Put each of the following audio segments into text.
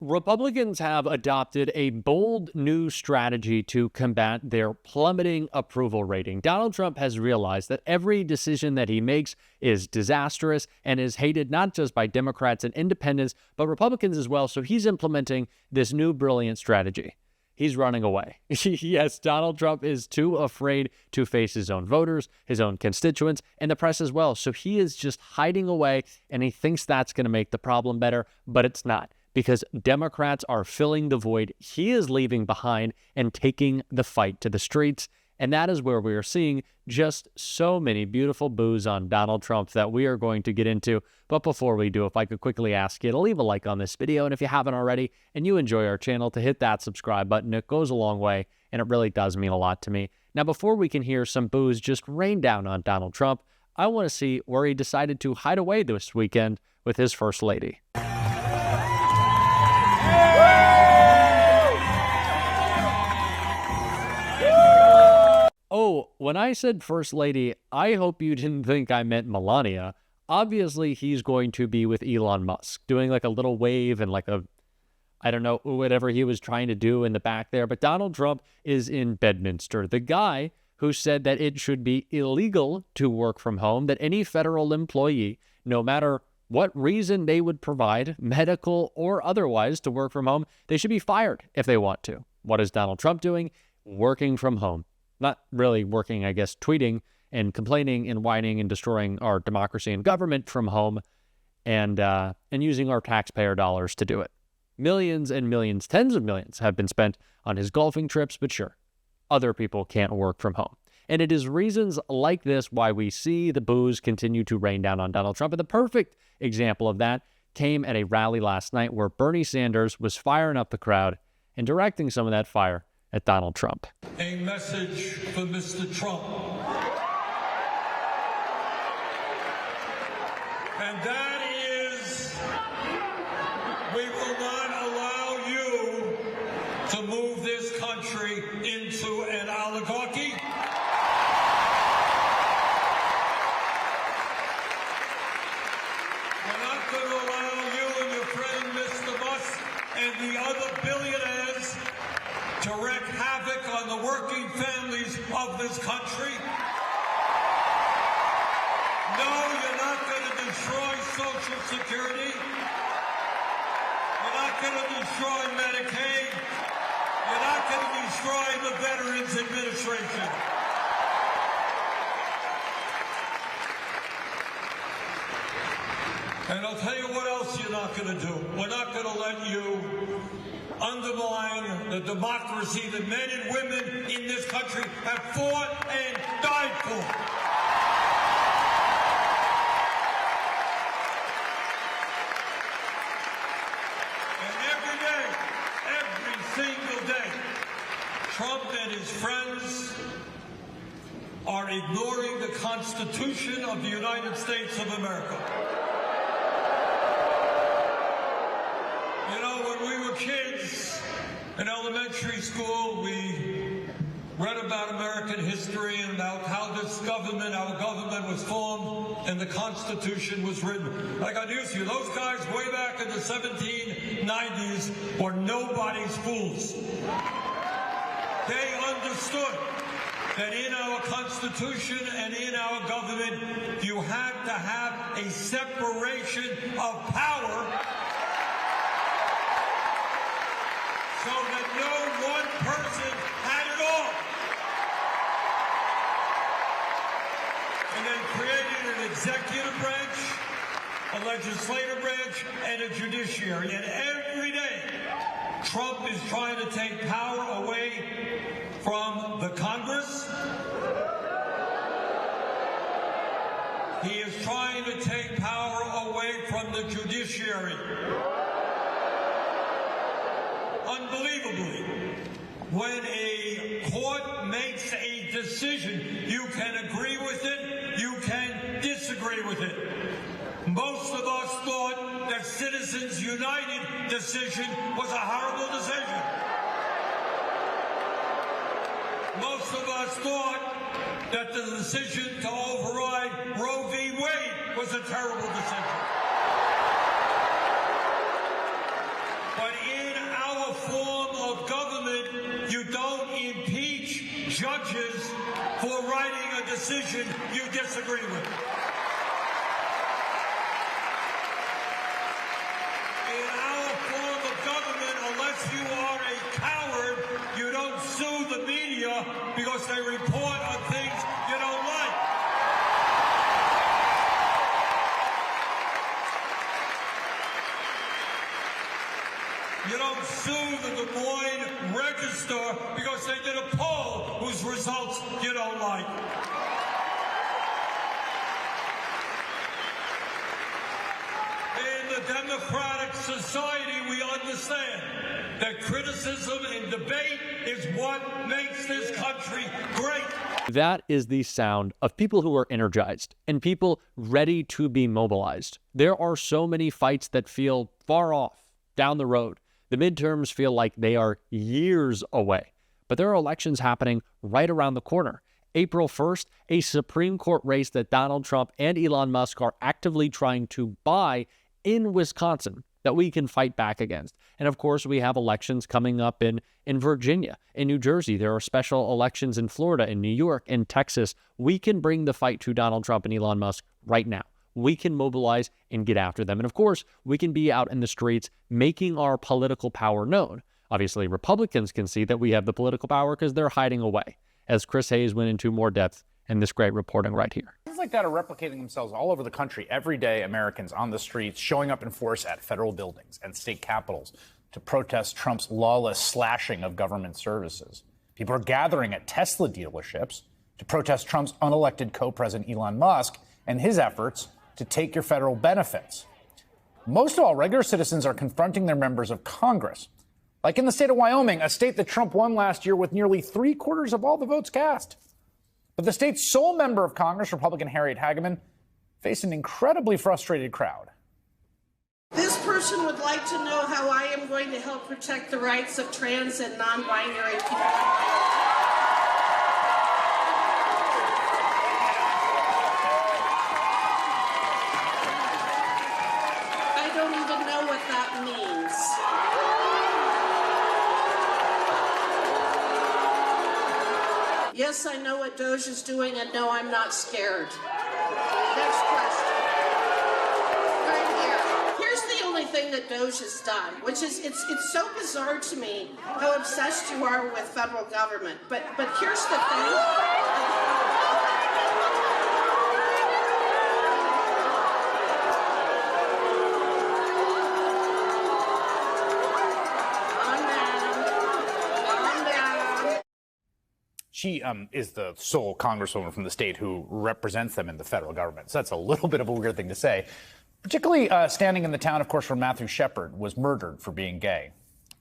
Republicans have adopted a bold new strategy to combat their plummeting approval rating. Donald Trump has realized that every decision that he makes is disastrous and is hated not just by Democrats and independents, but Republicans as well. So he's implementing this new brilliant strategy. He's running away. Yes, Donald Trump is too afraid to face his own voters, his own constituents, and the press as well. So he is just hiding away, and he thinks that's going to make the problem better, but it's not. Because Democrats are filling the void he is leaving behind and taking the fight to the streets. And that is where we are seeing just so many beautiful boos on Donald Trump that we are going to get into. But before we do, if I could quickly ask you to leave a like on this video, and if you haven't already and you enjoy our channel, to hit that subscribe button. It goes a long way, and it really does mean a lot to me. Now, before we can hear some boos just rain down on Donald Trump, I want to see where he decided to hide away this weekend with his first lady. Oh, when I said First Lady, I hope you didn't think I meant Melania. Obviously, he's going to be with Elon Musk, doing like a little wave and like a, I don't know, whatever he was trying to do in the back there. But Donald Trump is in Bedminster, the guy who said that it should be illegal to work from home, that any federal employee, no matter what reason they would provide, medical or otherwise, to work from home, they should be fired if they want to. What is Donald Trump doing? Working from home. Not really working, I guess, tweeting and complaining and whining and destroying our democracy and government from home, and using our taxpayer dollars to do it. Millions and millions, tens of millions have been spent on his golfing trips, but sure, other people can't work from home. And it is reasons like this why we see the boos continue to rain down on Donald Trump. And the perfect example of that came at a rally last night where Bernie Sanders was firing up the crowd and directing some of that fire at Donald Trump. A message for Mr. Trump. And that is, we will not allow you to move this country into an oligarchy. We're not going to allow you and your friend Mr. Musk and the other billionaires to wreak havoc on the working families of this country. No, you're not going to destroy Social Security. You're not going to destroy Medicaid. You're not going to destroy the Veterans Administration. And I'll tell you what else you're not going to do. We're not going to let you undermine the democracy that men and women in this country have fought and died for. And every single day, Trump and his friends are ignoring the Constitution of the United States of America. You know, when we were kids in elementary school, we read about American history and about how this government, our government was formed and the Constitution was written. I got news for you. Those guys way back in the 1790s were nobody's fools. They understood that in our Constitution and in our government, you have to have a separation of power so that no one person had it all. And then created an executive branch, a legislative branch, and a judiciary. And every day, Trump is trying to take power away from the Congress. He is trying to take power away from the judiciary. Unbelievably, when a court makes a decision, you can agree with it, you can disagree with it. Most of us thought that Citizens United decision was a horrible decision. Most of us thought that the decision to override Roe v. Wade was a terrible decision. But form of government, you don't impeach judges for writing a decision you disagree with. In our form of government, unless you are a coward, you don't sue the media because they report on things you don't like. You don't sue the Des Moines Register because they did a poll whose results you don't like. In the democratic society, we understand that criticism and debate is what makes this country great. That is the sound of people who are energized and people ready to be mobilized. There are so many fights that feel far off, down the road. The midterms feel like they are years away, but there are elections happening right around the corner. April 1st, a Supreme Court race that Donald Trump and Elon Musk are actively trying to buy in Wisconsin that we can fight back against. And of course, we have elections coming up in Virginia, in New Jersey. There are special elections in Florida, in New York, in Texas. We can bring the fight to Donald Trump and Elon Musk right now. We can mobilize and get after them. And of course, we can be out in the streets making our political power known. Obviously, Republicans can see that we have the political power because they're hiding away, as Chris Hayes went into more depth in this great reporting right here. Things like that are replicating themselves all over the country. Every day, Americans on the streets showing up in force at federal buildings and state capitals to protest Trump's lawless slashing of government services. People are gathering at Tesla dealerships to protest Trump's unelected co-president Elon Musk and his efforts to take your federal benefits. Most of all, regular citizens are confronting their members of Congress. Like in the state of Wyoming, a state that Trump won last year with nearly 3/4 of all the votes cast. But the state's sole member of Congress, Republican Harriet Hageman, faced an incredibly frustrated crowd. This person would like to know how I am going to help protect the rights of trans and non-binary people. Yes, I know what Doge is doing, and no, I'm not scared. Next question. Right here. Here's the only thing that Doge has done, which is it's so bizarre to me how obsessed you are with federal government. But here's the thing. She is the sole congresswoman from the state who represents them in the federal government. So that's a little bit of a weird thing to say, particularly standing in the town, of course, where Matthew Shepard was murdered for being gay,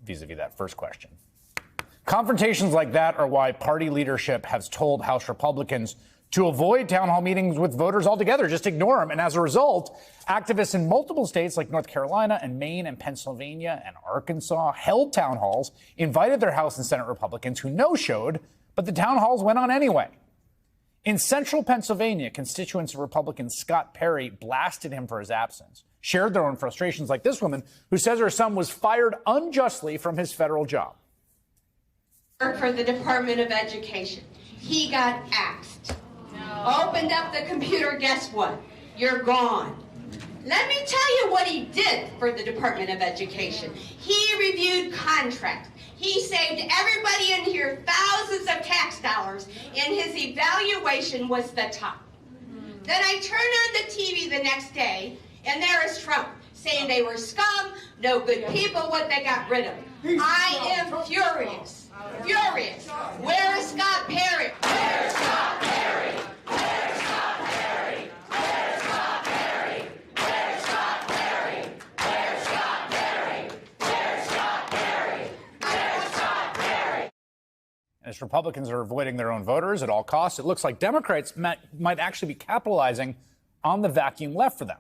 vis-a-vis that first question. Confrontations like that are why party leadership has told House Republicans to avoid town hall meetings with voters altogether, just ignore them. And as a result, activists in multiple states like North Carolina and Maine and Pennsylvania and Arkansas held town halls, invited their House and Senate Republicans who no-showed, but the town halls went on anyway. In central Pennsylvania, constituents of Republican Scott Perry blasted him for his absence, shared their own frustrations like this woman who says her son was fired unjustly from his federal job. For the Department of Education. He got axed. No. Opened up the computer, guess what? You're gone. Let me tell you what he did for the Department of Education. He reviewed contracts. He saved everybody in here thousands of tax dollars, and his evaluation was the top. Then I turn on the TV the next day, and there is Trump saying they were scum, no good people, what they got rid of. I am furious. Furious. Where is Scott Perry? Where's Scott Perry? Where's Scott Perry? Where's Scott Perry? Where's Scott Perry? Where's Scott Perry? Where's Scott Perry? Where's Scott Perry? As Republicans are avoiding their own voters at all costs, it looks like Democrats might actually be capitalizing on the vacuum left for them.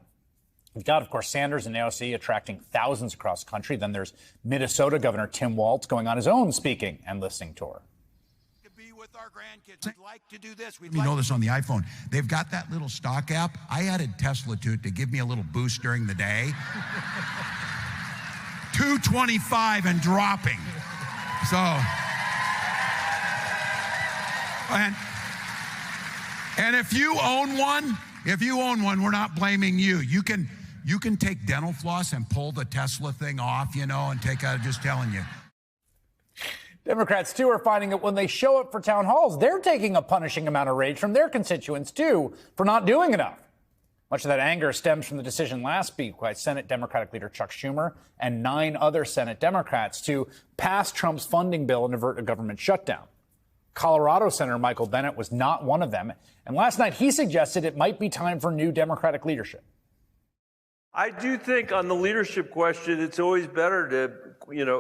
We've got, of course, Sanders and AOC attracting thousands across the country. Then there's Minnesota Governor Tim Walz going on his own speaking and listening tour. To be with our grandkids, we'd like to do this. We know this on the iPhone. They've got that little stock app. I added Tesla to it to give me a little boost during the day. 225 and dropping. So, and if you own one, we're not blaming you. You can take dental floss and pull the Tesla thing off, and take out, just telling you. Democrats, too, are finding that when they show up for town halls, they're taking a punishing amount of rage from their constituents, too, for not doing enough. Much of that anger stems from the decision last week by Senate Democratic leader Chuck Schumer and 9 other Senate Democrats to pass Trump's funding bill and avert a government shutdown. Colorado Senator Michael Bennet was not one of them, and last night he suggested it might be time for new Democratic leadership. I do think on the leadership question, it's always better to,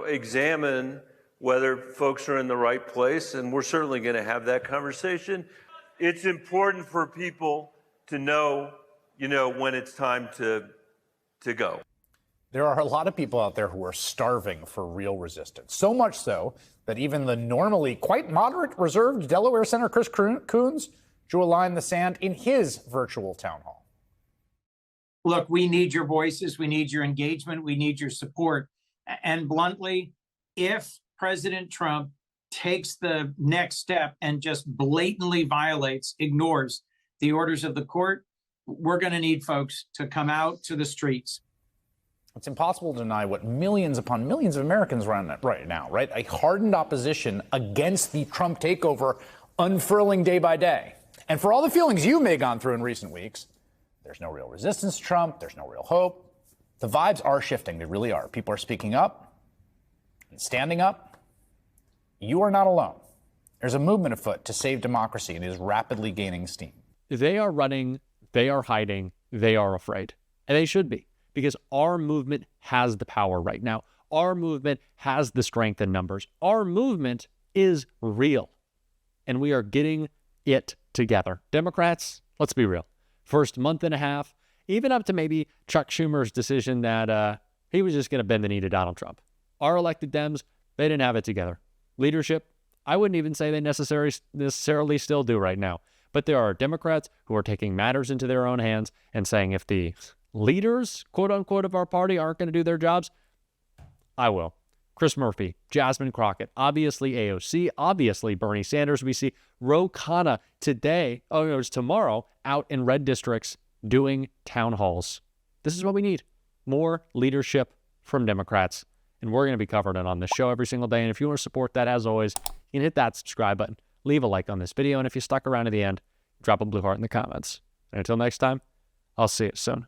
examine whether folks are in the right place, and we're certainly going to have that conversation. It's important for people to know, when it's time to go. There are a lot of people out there who are starving for real resistance, so much so that even the normally quite moderate, reserved Delaware Senator Chris Coons drew a line in the sand in his virtual town hall. Look, we need your voices. We need your engagement. We need your support. And bluntly, if President Trump takes the next step and just blatantly ignores the orders of the court, we're going to need folks to come out to the streets. It's impossible to deny what millions upon millions of Americans are on right now, right? A hardened opposition against the Trump takeover unfurling day by day. And for all the feelings you may have gone through in recent weeks, there's no real resistance to Trump. There's no real hope. The vibes are shifting. They really are. People are speaking up and standing up. You are not alone. There's a movement afoot to save democracy, and it is rapidly gaining steam. They are running, they are hiding, they are afraid. And they should be, because our movement has the power right now. Our movement has the strength in numbers. Our movement is real, and we are getting it together. Democrats, let's be real. First month and a half, even up to maybe Chuck Schumer's decision that he was just going to bend the knee to Donald Trump. Our elected Dems, they didn't have it together. Leadership, I wouldn't even say they necessarily still do right now. But there are Democrats who are taking matters into their own hands and saying if the leaders, quote unquote, of our party aren't going to do their jobs, I will. Chris Murphy, Jasmine Crockett, obviously AOC, obviously Bernie Sanders. We see Ro Khanna tomorrow out in red districts doing town halls. This is what we need. More leadership from Democrats. And we're going to be covering it on this show every single day. And if you want to support that, as always, you can hit that subscribe button, leave a like on this video, and if you stuck around to the end, drop a blue heart in the comments. And until next time, I'll see you soon.